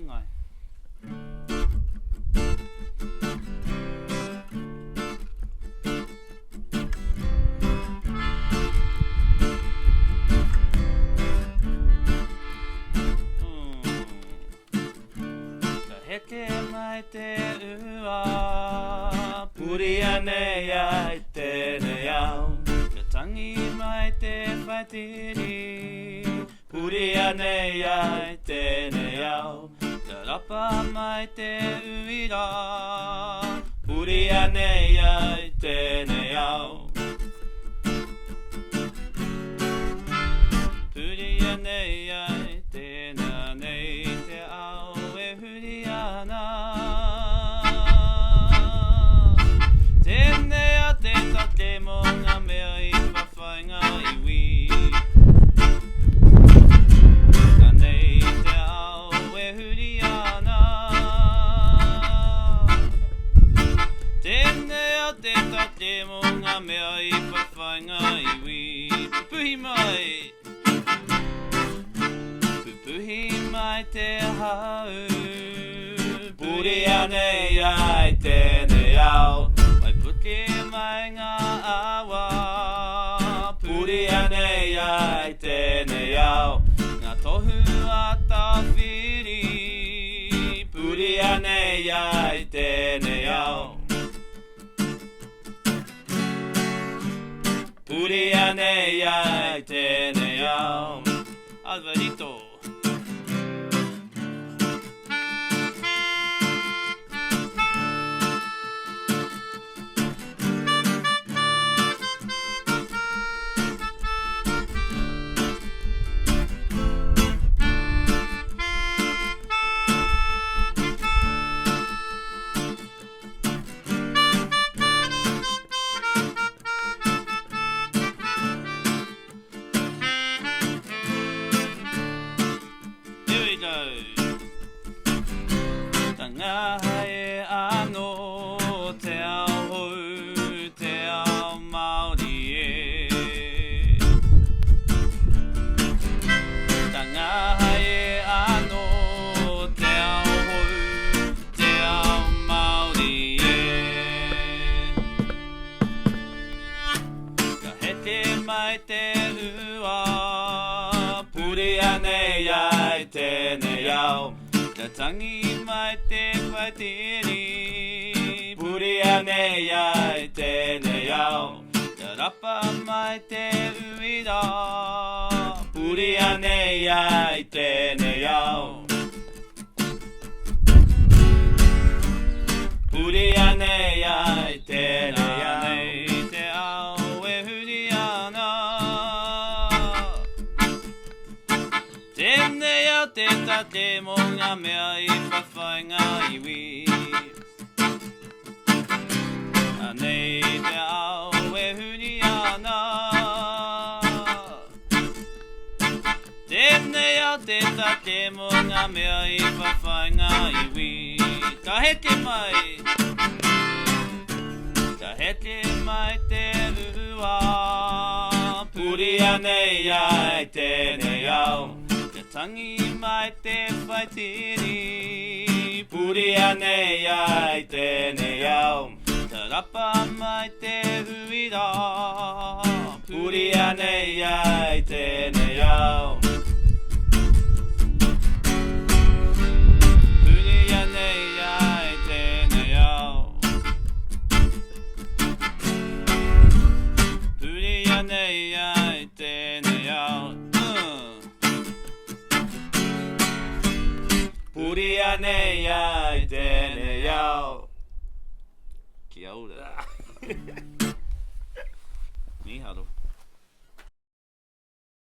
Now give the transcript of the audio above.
whaingai. Heke mai te ua, puri ane ai tēnei au. Ka tangi mai te whaitiri, puri ane ai tēnei au. Ka rapa mai te uira, puri ane ai tēnei au. Puri ane ai tēnā nei te au e huri ana. Tēnei a te tate mō ngā mea I whawhainga iwi. Ka nei te au e huri ana. Tēnei a te tate mō ngā mea I whawhainga iwi. Puhi mai! Puhi mai te hau, puri ane ai tēnei au. Mai puke mai ngā awa, puri ane ai tēnei au. Ngā tohu a tawhiri, puri ane ai tēnei au. Puri ane ai tēnei au. Alvarito. Ngā hae anō te ao hou, te ao Māori e. Tā ngā hae anō te ao hou, te ao Māori e. Ka heke mai te ua, puri ane ai tēnei au. Ka tangi mai te whaitiri, puri ane ai tēnei au. Ka rapa mai te uira, puri ane ai tēnei au. Puri ane ai tēnei au, te ao e huri ana. Tēnei a te tate mō ngā mea I whawhainga iwi. Anei te ao e huri ana. Tēnei a te tate mō ngā mea I whawhainga iwi. Ka heke mai. Ka heke mai te ua. Puri anei ai tēnei au. Tangi mai te whaitiri, puri ane ai tēnei au. Ka rapa mai te uira, puri ane ai tēnei au. Puri ane ai tēnei au. Puri ane ai tēnei au. Puri ane ai tēnei au. Kia ora. Ni haro.